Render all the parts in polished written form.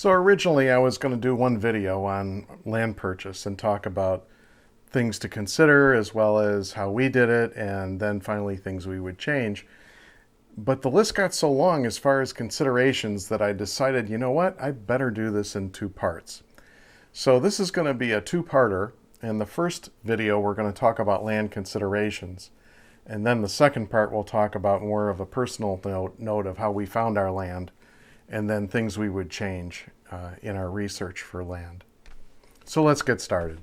So originally I was going to do one video on land purchase and talk about things to consider as well as how we did it and then finally things we would change. But the list got so long as far as considerations that I decided, you know what, I better do this in two parts. So this is going to be a two-parter. In the first video we're going to talk about land considerations. And then the second part we'll talk about more of a personal note of how we found our land and then things we would change in our research for land. So let's get started.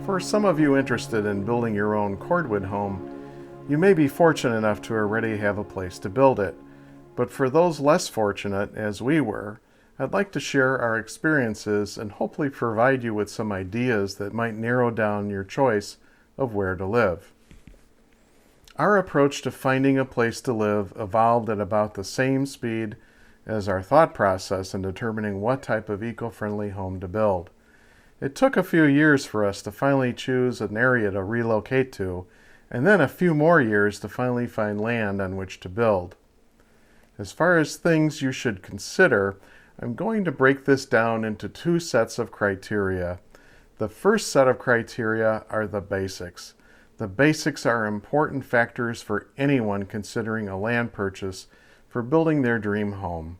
For some of you interested in building your own cordwood home, you may be fortunate enough to already have a place to build it. But for those less fortunate, as we were, I'd like to share our experiences and hopefully provide you with some ideas that might narrow down your choice of where to live. Our approach to finding a place to live evolved at about the same speed as our thought process in determining what type of eco-friendly home to build. It took a few years for us to finally choose an area to relocate to, and then a few more years to finally find land on which to build. As far as things you should consider, I'm going to break this down into two sets of criteria. The first set of criteria are the basics. The basics are important factors for anyone considering a land purchase for building their dream home.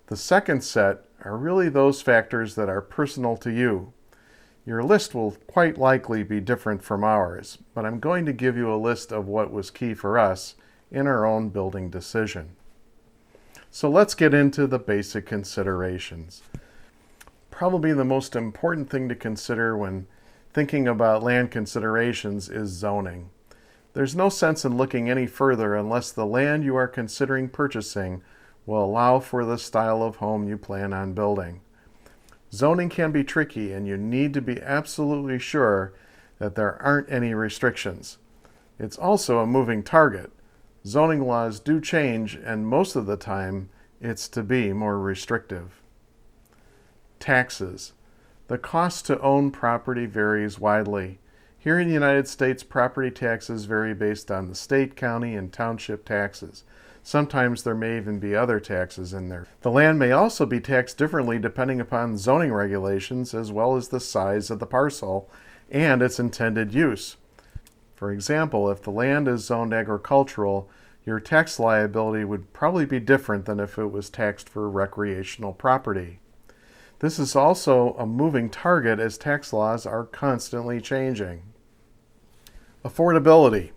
The second set are really those factors that are personal to you. Your list will quite likely be different from ours, but I'm going to give you a list of what was key for us in our own building decision. So let's get into the basic considerations. Probably the most important thing to consider when thinking about land considerations is zoning. There's no sense in looking any further unless the land you are considering purchasing will allow for the style of home you plan on building. Zoning can be tricky, and you need to be absolutely sure that there aren't any restrictions. It's also a moving target. Zoning laws do change, and most of the time, it's to be more restrictive. Taxes. The cost to own property varies widely. Here in the United States, property taxes vary based on the state, county, and township taxes. Sometimes there may even be other taxes in there. The land may also be taxed differently depending upon zoning regulations as well as the size of the parcel and its intended use. For example, if the land is zoned agricultural, your tax liability would probably be different than if it was taxed for recreational property. This is also a moving target as tax laws are constantly changing. Affordability.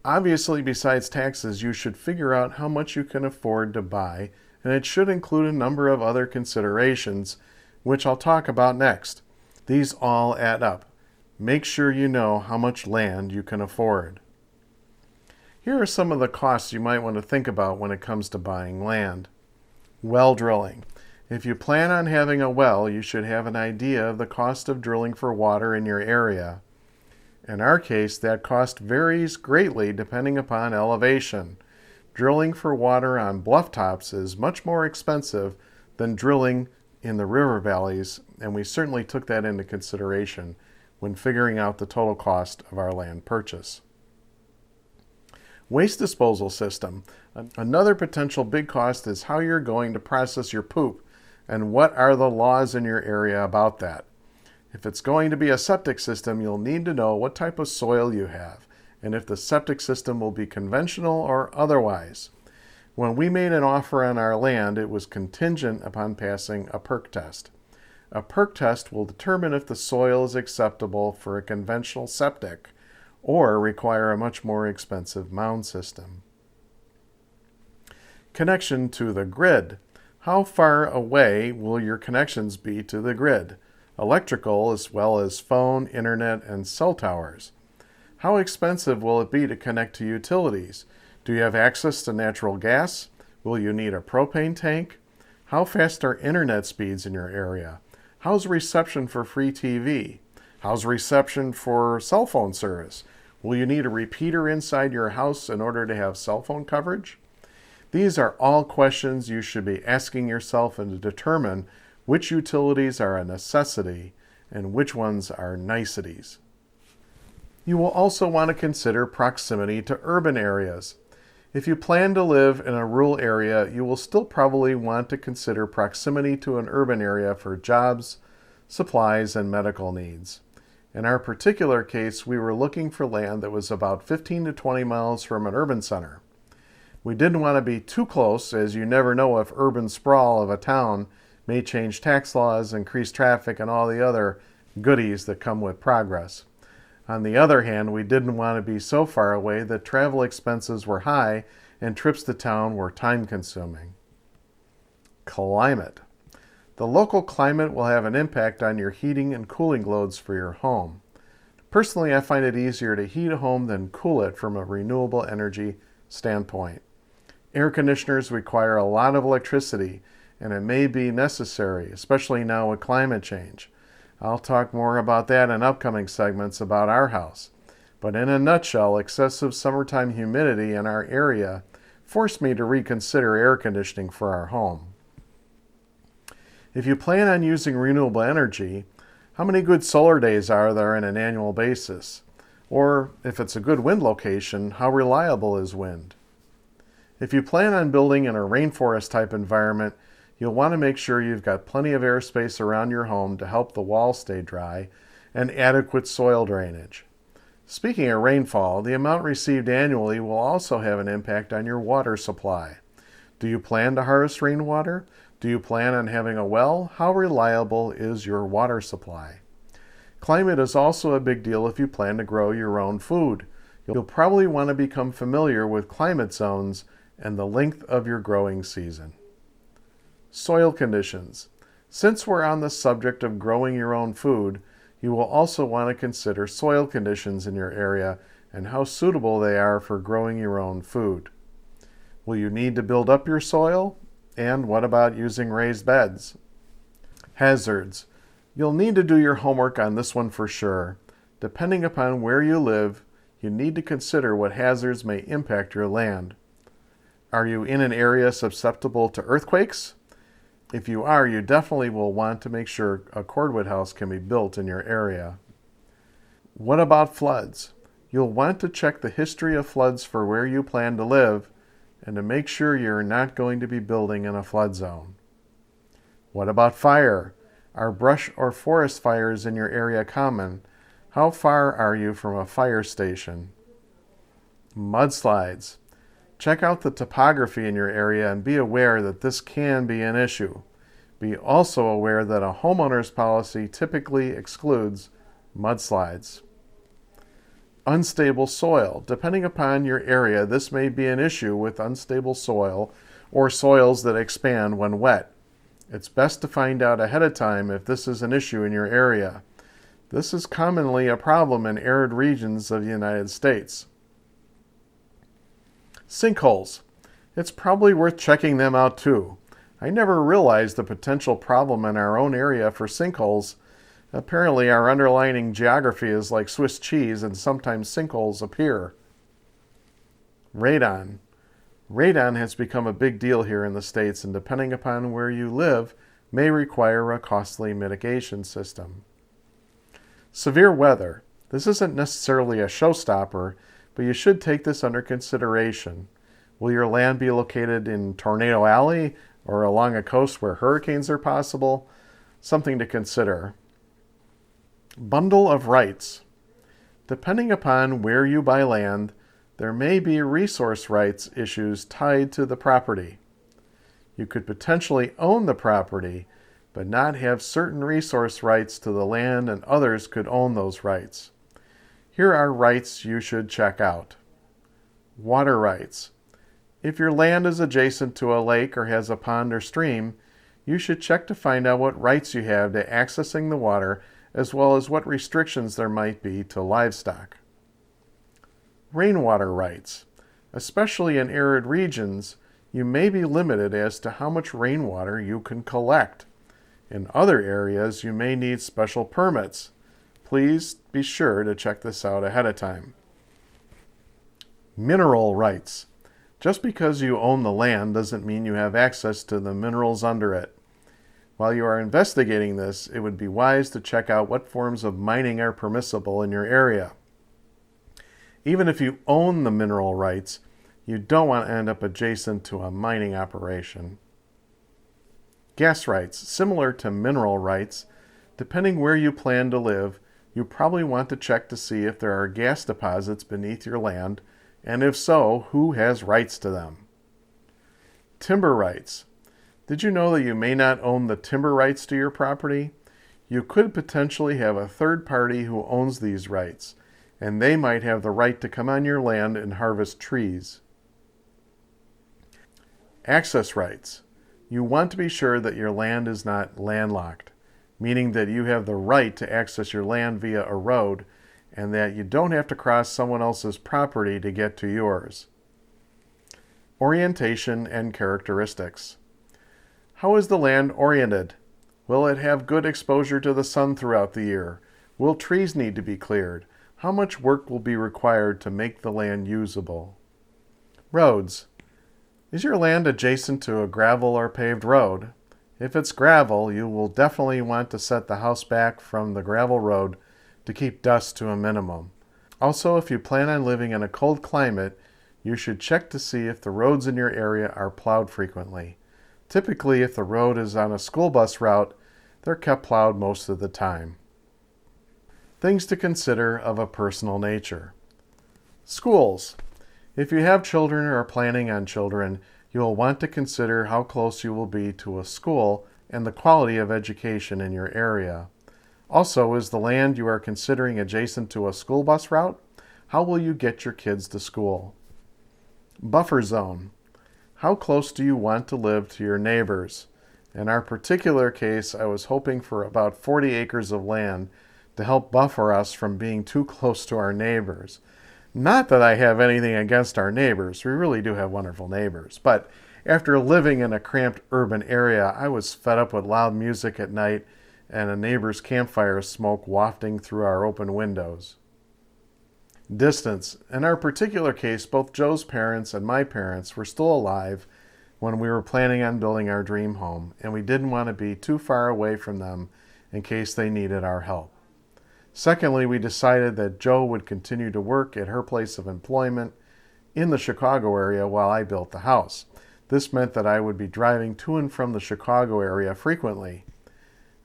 Obviously, besides taxes, you should figure out how much you can afford to buy, and it should include a number of other considerations, which I'll talk about next. These all add up. Make sure you know how much land you can afford. Here are some of the costs you might want to think about when it comes to buying land. Well drilling. If you plan on having a well, you should have an idea of the cost of drilling for water in your area. In our case, that cost varies greatly depending upon elevation. Drilling for water on bluff tops is much more expensive than drilling in the river valleys, and we certainly took that into consideration when figuring out the total cost of our land purchase. Waste disposal system. Another potential big cost is how you're going to process your poop, and what are the laws in your area about that. If it's going to be a septic system, you'll need to know what type of soil you have, and if the septic system will be conventional or otherwise. When we made an offer on our land, it was contingent upon passing a perk test. A perk test will determine if the soil is acceptable for a conventional septic or require a much more expensive mound system. Connection to the grid. How far away will your connections be to the grid? Electrical as well as phone, internet, and cell towers. How expensive will it be to connect to utilities? Do you have access to natural gas? Will you need a propane tank? How fast are internet speeds in your area? How's reception for free TV? How's reception for cell phone service? Will you need a repeater inside your house in order to have cell phone coverage? These are all questions you should be asking yourself and to determine which utilities are a necessity and which ones are niceties. You will also want to consider proximity to urban areas. If you plan to live in a rural area, you will still probably want to consider proximity to an urban area for jobs, supplies, and medical needs. In our particular case, we were looking for land that was about 15 to 20 miles from an urban center. We didn't want to be too close, as you never know if urban sprawl of a town may change tax laws, increase traffic, and all the other goodies that come with progress. On the other hand, we didn't want to be so far away that travel expenses were high and trips to town were time-consuming. Climate. The local climate will have an impact on your heating and cooling loads for your home. Personally, I find it easier to heat a home than cool it from a renewable energy standpoint. Air conditioners require a lot of electricity, and it may be necessary, especially now with climate change. I'll talk more about that in upcoming segments about our house. But in a nutshell, excessive summertime humidity in our area forced me to reconsider air conditioning for our home. If you plan on using renewable energy, how many good solar days are there on an annual basis? Or, if it's a good wind location, how reliable is wind? If you plan on building in a rainforest type environment, you'll want to make sure you've got plenty of airspace around your home to help the walls stay dry and adequate soil drainage. Speaking of rainfall, the amount received annually will also have an impact on your water supply. Do you plan to harvest rainwater? Do you plan on having a well? How reliable is your water supply? Climate is also a big deal if you plan to grow your own food. You'll probably want to become familiar with climate zones and the length of your growing season. Soil conditions. Since we're on the subject of growing your own food, you will also want to consider soil conditions in your area and how suitable they are for growing your own food. Will you need to build up your soil? And what about using raised beds? Hazards. You'll need to do your homework on this one for sure. Depending upon where you live, you need to consider what hazards may impact your land. Are you in an area susceptible to earthquakes? If you are, you definitely will want to make sure a cordwood house can be built in your area. What about floods? You'll want to check the history of floods for where you plan to live and to make sure you're not going to be building in a flood zone. What about fire? Are brush or forest fires in your area common? How far are you from a fire station? Mudslides. Check out the topography in your area and be aware that this can be an issue. Be also aware that a homeowner's policy typically excludes mudslides. Unstable soil. Depending upon your area, this may be an issue with unstable soil or soils that expand when wet. It's best to find out ahead of time if this is an issue in your area. This is commonly a problem in arid regions of the United States. Sinkholes. It's probably worth checking them out too. I never realized the potential problem in our own area for sinkholes. Apparently our underlying geography is like Swiss cheese and sometimes sinkholes appear. Radon. Radon has become a big deal here in the States and depending upon where you live may require a costly mitigation system. Severe weather. This isn't necessarily a showstopper, but you should take this under consideration. Will your land be located in Tornado Alley or along a coast where hurricanes are possible? Something to consider. Bundle of rights. Depending upon where you buy land, there may be resource rights issues tied to the property. You could potentially own the property, but not have certain resource rights to the land and others could own those rights. Here are rights you should check out. Water rights. If your land is adjacent to a lake or has a pond or stream, you should check to find out what rights you have to accessing the water as well as what restrictions there might be to livestock. Rainwater rights. Especially in arid regions, you may be limited as to how much rainwater you can collect. In other areas, you may need special permits. Please be sure to check this out ahead of time. Mineral rights. Just because you own the land doesn't mean you have access to the minerals under it. While you are investigating this, it would be wise to check out what forms of mining are permissible in your area. Even if you own the mineral rights, you don't want to end up adjacent to a mining operation. Gas rights. Similar to mineral rights, depending where you plan to live, you probably want to check to see if there are gas deposits beneath your land, and if so, who has rights to them. Timber rights. Did you know that you may not own the timber rights to your property? You could potentially have a third party who owns these rights, and they might have the right to come on your land and harvest trees. Access rights. You want to be sure that your land is not landlocked, meaning that you have the right to access your land via a road and that you don't have to cross someone else's property to get to yours. Orientation and characteristics. How is the land oriented? Will it have good exposure to the sun throughout the year? Will trees need to be cleared? How much work will be required to make the land usable? Roads. Is your land adjacent to a gravel or paved road? If it's gravel, you will definitely want to set the house back from the gravel road to keep dust to a minimum. Also, if you plan on living in a cold climate, you should check to see if the roads in your area are plowed frequently. Typically, if the road is on a school bus route, they're kept plowed most of the time. Things to consider of a personal nature. Schools. If you have children or are planning on children, you will want to consider how close you will be to a school and the quality of education in your area. Also, is the land you are considering adjacent to a school bus route? How will you get your kids to school? Buffer zone. How close do you want to live to your neighbors? In our particular case, I was hoping for about 40 acres of land to help buffer us from being too close to our neighbors. Not that I have anything against our neighbors. We really do have wonderful neighbors. But after living in a cramped urban area, I was fed up with loud music at night and a neighbor's campfire smoke wafting through our open windows. Distance. In our particular case, both Joe's parents and my parents were still alive when we were planning on building our dream home, and we didn't want to be too far away from them in case they needed our help. Secondly, we decided that Joe would continue to work at her place of employment in the Chicago area while I built the house. This meant that I would be driving to and from the Chicago area frequently.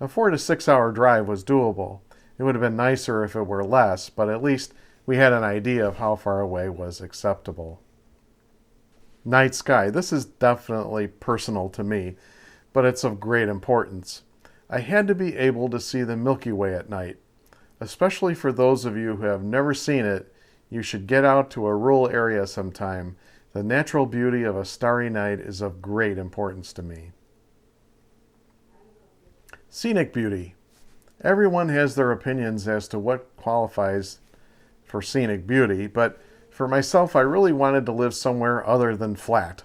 A 4 to 6 hour drive was doable. It would have been nicer if it were less, but at least we had an idea of how far away was acceptable. Night sky. This is definitely personal to me, but it's of great importance. I had to be able to see the Milky Way at night. Especially for those of you who have never seen it, you should get out to a rural area sometime. The natural beauty of a starry night is of great importance to me. Scenic beauty. Everyone has their opinions as to what qualifies for scenic beauty, but for myself, I really wanted to live somewhere other than flat.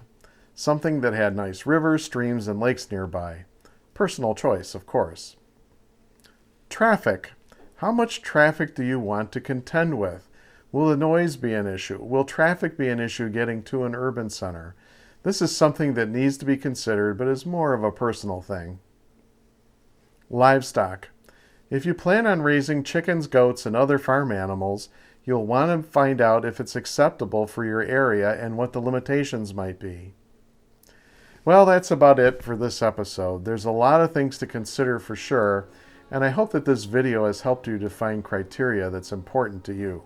Something that had nice rivers, streams, and lakes nearby. Personal choice, of course. Traffic. How much traffic do you want to contend with? Will the noise be an issue? Will traffic be an issue getting to an urban center? This is something that needs to be considered, but is more of a personal thing. Livestock. If you plan on raising chickens, goats, and other farm animals, you'll want to find out if it's acceptable for your area and what the limitations might be. Well, that's about it for this episode. There's a lot of things to consider for sure, and I hope that this video has helped you define criteria that's important to you.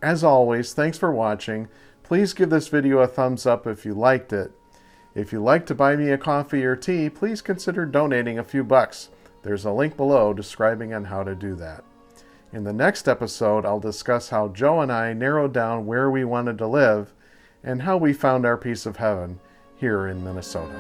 As always, thanks for watching. Please give this video a thumbs up if you liked it. If you'd like to buy me a coffee or tea, please consider donating a few bucks. There's a link below describing on how to do that. In the next episode, I'll discuss how Joe and I narrowed down where we wanted to live and how we found our piece of heaven here in Minnesota.